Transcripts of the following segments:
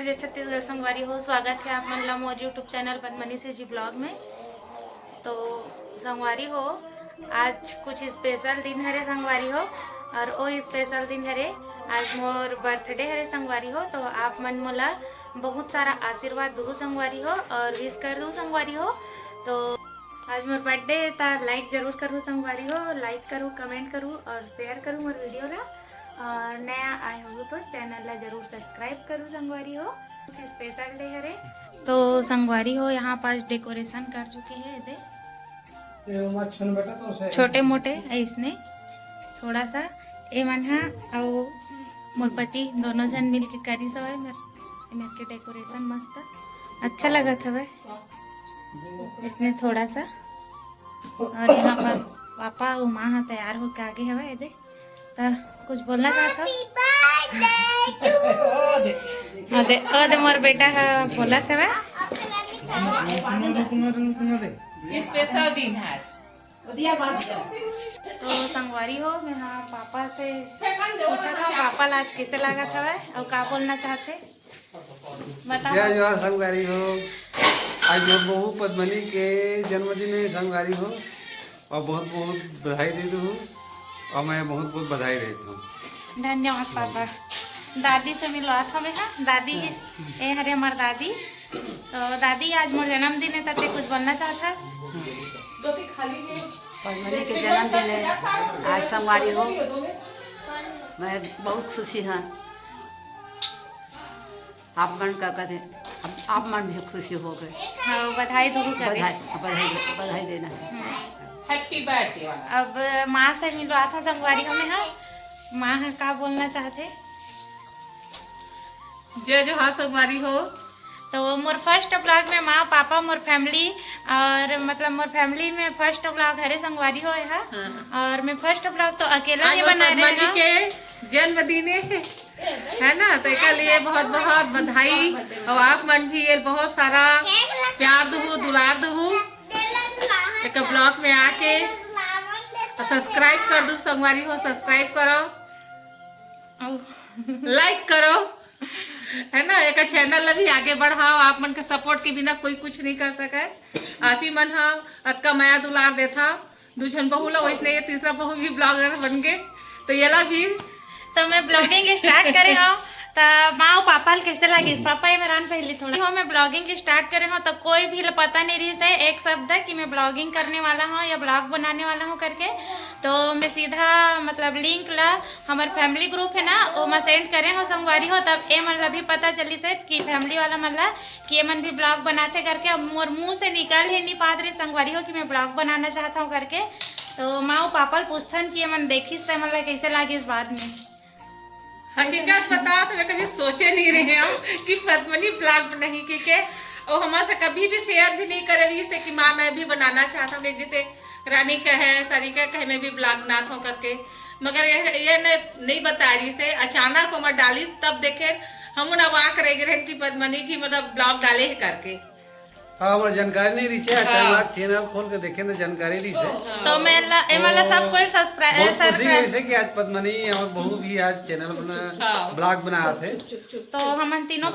जय छत्तीसगढ़ संगवारी हो। स्वागत है आप मन ला मोर यूट्यूब चैनल पद्मनी से जी ब्लॉग में। तो संगवारी हो, आज कुछ स्पेशल दिन हरे संगवारी हो, और वो स्पेशल दिन हरे आज मोर बर्थडे हरे संगवारी हो। तो आप मन मोला बहुत सारा आशीर्वाद दो संगवारी हो और विश कर दो संगवारी हो। तो आज मोर बर्थडे ता लाइक जरूर करूँ संगवारी हो, लाइक करूँ, कमेंट करूँ और शेयर करूँ मोर वीडियो ला। और नया आए हो तो चैनल ला जरूर सब्सक्राइब करूँ संगवारी हो। स्पेशल डे हरे तो संगवारी हो यहाँ पास डेकोरेशन कर चुके हैं दे छोटे मोटे इसने थोड़ा सा ए मन हा और मोर पति दोनों जन मिल के करी सवय मेरे के डेकोरेशन मस्त अच्छा लगा था वह इसने थोड़ा सा। और यहाँ पास पापा और माँ हाँ तैयार हो के आगे हवा दे तो कुछ बोलना चाहता अदे मोर बेटा है बोला था वह स्पेशल दिन है। तो संगवारी हो मैं हाँ पापा से पूछा था पापा ला आज कैसे लगा था वह और क्या बोलना चाहते बताओ। जय जोहार संगवारी हो। आज मोर बहू पद्मनी के जन्मदिन है संगवारी हो, और बहुत बहुत बधाई देती हूँ और मैं बहुत बहुत बधाई देती हूँ। धन्यवाद पापा। दादी से मिलवा था मैं हाँ दादी ए हरे हमार दादी। तो दादी आज मोर जन्मदिन है तब कुछ बोलना चाहता पद्मनी के जन्मदिन है आज संगवारी हो। मैं बहुत खुशी हाँ आप मन का कहते आप मन भी खुशी हो गए। हाँ बधाई दो करे बधाई देना है। Happy birthday. अब माँ से मिलवा था संगवारी हमें हाँ माँ हाँ क्या बोलना चाहते। जय जोहार संगवारी हो। तो मोर फर्स्ट ब्लॉग में माँ पापा मोर फैमिली और मतलब मोर फैमिली में फर्स्ट ब्लॉग हरे संगवारी हो है। और मैं फर्स्ट ब्लॉग तो अकेला ही बना रहे के जन्मदिन है ना, तो इसके लिए बहुत बहुत बधाई। और आप मन भी ये बहुत सारा प्यार दो दुलार दो एक ब्लॉग में आके सब्सक्राइब कर दो संगवारी हो। सब्सक्राइब करो, लाइक करो है ना, एक चैनल भी आगे बढ़ाओ। आप मन के सपोर्ट के बिना कोई कुछ नहीं कर सके। आप ही मन हा अतका माया दुलार देता दूजन बहू ला वैसे ये तीसरा बहू भी ब्लॉगर बन गए तो ये ला भी। तो मैं ब्लॉगिंग स्टार्ट करे हूँ तो माँ और पापा कैसे लगी पापा ये मेरा पहले थोड़ा हो मैं ब्लॉगिंग स्टार्ट करे हूँ तो कोई भी पता नहीं रही से एक शब्द कि मैं ब्लॉगिंग करने वाला हूँ या ब्लॉग बनाने वाला हूँ करके। तो मैं सीधा मतलब लिंक ला हमारे फैमिली ग्रुप है ना वो मैं सेंड करे हूँ संगवारी हो। तब ए मन ला भी पता चली से कि फैमिली वाला मन ला कि ये मन भी ब्लॉग बनाते करके। अब मोर मुँह से निकल ही नहीं पात रही संगवारी हो कि मैं ब्लॉग बनाना चाहता हूँ करके। तो माँ और पापा पूछथन कि ये मन देखिस तो मन ला कैसे लगी इस बात में। हकीकत बता तो मैं कभी सोचे नहीं रहे हम कि पद्मनी ब्लॉग नहीं की और हमारे से कभी भी शेयर भी नहीं करे रही से कि माँ मैं भी बनाना चाहता हूँ जैसे रानी का है सरिका कहे मैं भी ब्लॉग बनाता हूँ करके। मगर ये नहीं बता रही से अचानक हमारे डाली तब देखे हम अवाक रह गए कि पद्मनी की मतलब ब्लॉग डाले है करके। हाँ हमारा जानकारी नहीं रही है। अचानक चैनल खोल के देखे तो जानकारी रही है। तो मैं सब कोई सब्सक्राइब से कि आज पद्मनी और बहू भी आज चैनल बना ब्लॉग बना थे। तो हम तीनों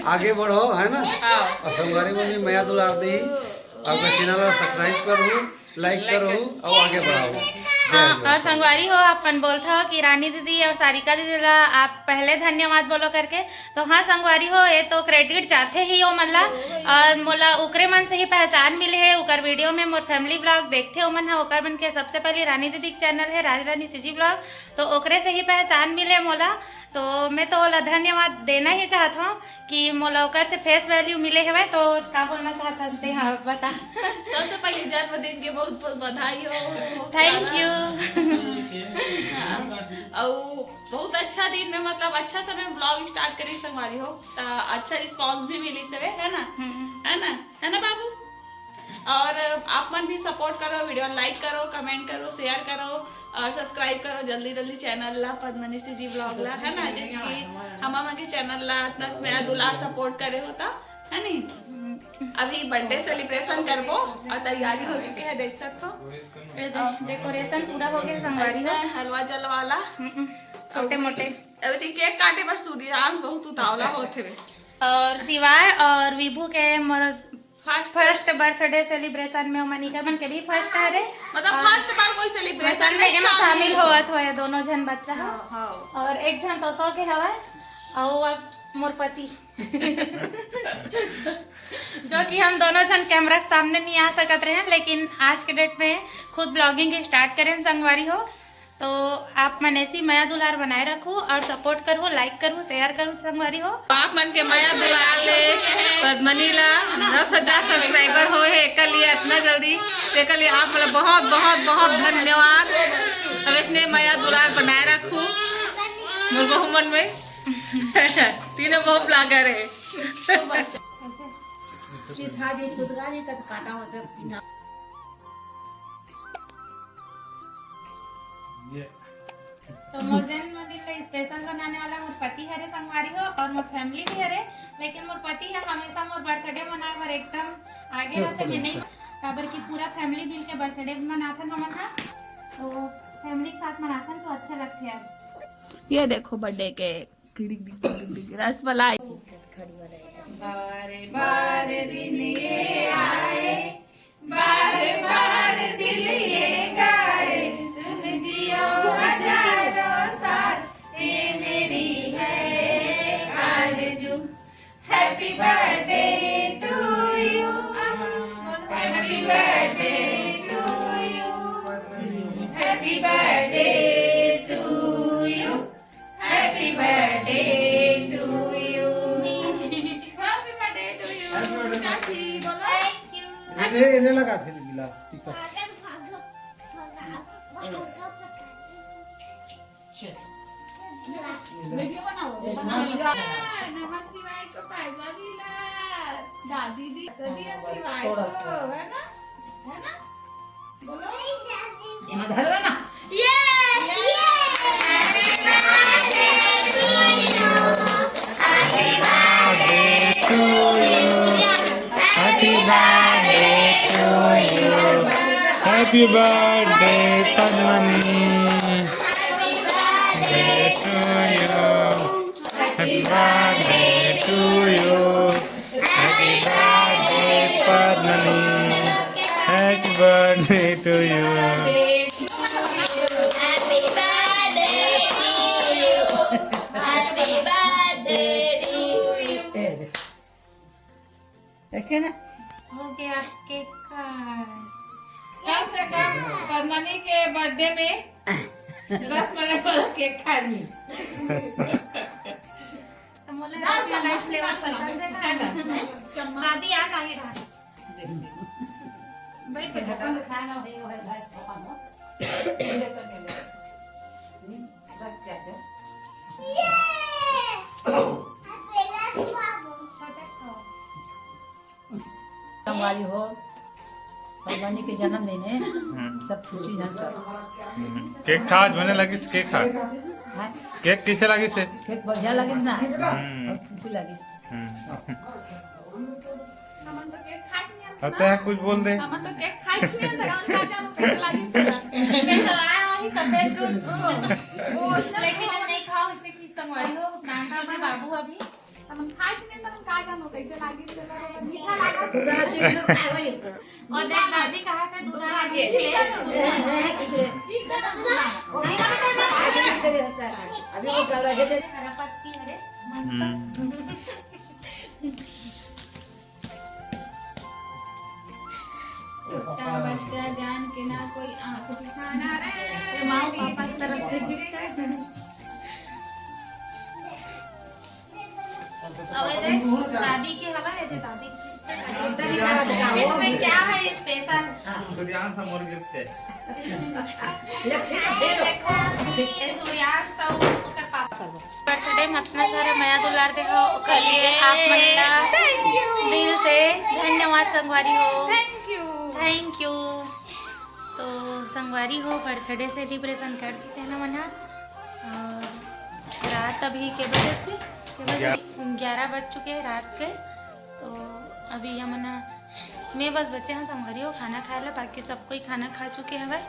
आगे बढ़ो है ना, और संगवारी में भी माया दुलार दी अपने चैनल सब्सक्राइब करो, लाइक करो और आगे बढ़ाओ। हाँ और संगवारी हो अपन बोलता हो कि रानी दीदी और सारिका दीदी ला आप पहले धन्यवाद बोलो करके। तो हाँ संगवारी हो ये तो क्रेडिट चाहते ही हो मन ला और मोला उकरे मन से ही पहचान मिले है। उकर वीडियो में मोर फैमिली ब्लॉग देखते हो मन है उकर मन के सबसे पहले रानी दीदी चैनल है राज रानी सीजी ब्लॉग तो ओकरे से ही पहचान मिले मोला। तो मैं तो ओला धन्यवाद देना ही चाहता हूँ कि मोला ओकर से फेस वैल्यू मिले है। तो क्या बोलना चाहता थे हाँ बता। सबसे पहले जन्मदिन के बहुत बहुत बधाई हो। Thank you. और बहुत अच्छा दिन में मतलब अच्छा समय में ब्लॉग स्टार्ट करी संगवारी हो तो अच्छा रिस्पांस भी मिली सवे है ना बाबू। और आप मन भी सपोर्ट करो, वीडियो लाइक करो, कमेंट करो, शेयर करो और सब्सक्राइब करो जल्दी जल्दी चैनल ला पद्मनी से जी ब्लॉग ला है ना, जैसे कि हमारा के चैनल ला इतना मेरा दुलार सपोर्ट करे होता है नहीं। अभी बर्थडे सेलिब्रेशन करबो और तैयारी हो चुकी है देख सकते हो। डेकोरेशन पूरा हो गया संगवारी हो। हलवा जलवाला छोटे मोटे अभी केक काटे पर सूर्यांश बहुत उतावला होते हुए और शिवाय और विभू के more first first birthday celebration में मनिका मन के भी फर्स्ट है मतलब फर्स्ट बार कोई सेलिब्रेशन में एमा शामिल होवत होए दोनों जन बच्चा ह। हाँ और एक जन तो 100 के हवा और अब मोर पति जो कि हम दोनों जन कैमरा के सामने नहीं आ सकते रहे हैं, लेकिन आज के डेट में खुद ब्लॉगिंग स्टार्ट करें संगवारी हो। तो आप मन ऐसी माया दुलार बनाए रखो और सपोर्ट करो, लाइक करो, शेयर करो संगवारी हो। आप मन के माया दुलार ले पद्मनी ला 10,000 सब्सक्राइबर हो है एक लिए इतना जल्दी, एक लिए आप मतलब बहुत बहुत बहुत धन्यवाद। अब इसने माया दुलार बनाए रखू मोर बहु मन में तीनों बहु ब्लॉगर है। तो मोर जन्मदिन का स्पेशल बनाने वाला मोर पति हरे संगवारी हो और मोर फैमिली भी हरे, लेकिन मोर पति है हमेशा मोर बर्थडे मनाए बर एकदम आगे रहते में नहीं काबर की पूरा फैमिली मिल के बर्थडे मनाथन हमन हा, तो फैमिली के साथ मनाथन तो अच्छा लगते है। ये देखो बर्थडे के रसमलाई। बारे बारे दिन ये आए, बारे बारे दिल ये गाए, तुम जियो हजारों साल, ये मेरी है आरज़ू। Happy birthday to you, happy birthday to you, happy birthday to you, happy birthday to you, happy birthday to you. चाची बोलो थैंक यू। इन्हें लगा थे गिला टिका नमः शिवाय को पैसा मिला, दादी दी सदिया शिवाय को, है ना बोलो Happy birthday, Padmani. Happy birthday to you. Happy birthday, Padmani. Happy birthday to you. Happy birthday to you. Happy birthday to you. देखे ना हो गया केक काट। कम से कम पद्मनी के बर्थडे में रसमलाई वाला केक खानी। तो मोले रसमलाई फ्लेवर पसंद है ना, दादी आ काहे रहा बैठ के संगवारी हो भगवानी के जन्मदिन है, सब खुशी है सब। केक खा बने लगी से केक खा हाँ, केक कैसे लगी से केक बढ़िया लगे ना और खुशी लगी। हमन तो केक खाई नहीं, अते हैं कुछ बोल दे हमन तो केक खाई नहीं, हम का जानो कैसे लगी। मैं खिलाया ही सफेद दूध वो लेकिन हम नहीं खाओ, इससे की संगवारी हो नाम के बाबू अभी हमन खाई नहीं तो हम का जानो कैसे लगी। मीठा लगा और देख दादी कहा था दूध आ अभी वो कर रहे थे पत्ती अरे मस्त। छोटा बच्चा जान के ना कोई आंख दिखाना रे, माँ पापा की तरफ से गिफ्ट है। दादी के हवा है दादी इसमें क्या है स्पेशल सूर्यांश समोर गिफ्ट है बर्थडे में अपना सारा माया दुलार देखो ओकर लिए आप महिला दिल से धन्यवाद संगवारी हो। Thank you. तो संगवारी हो बर्थडे सेलिब्रेशन कर चुके हैं ना मना, और रात अभी के बजे से 11 बज चुके हैं रात के। तो अभी यह मना मैं बस बच्चे हैं संगवारी हो खाना खाए ला, बाकी सब कोई खाना खा चुके हैं।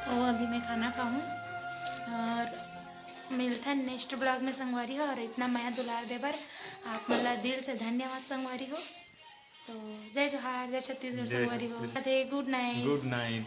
तो अभी मैं खाना खाऊँ और मिलता है नेक्स्ट ब्लॉग में संगवारी हो। और इतना माया दुलार देवर आप मला दिल से धन्यवाद संगवारी हो। तो जय जोहार, जय छत्तीसगढ़ संगवारी हो। Good night. Good night.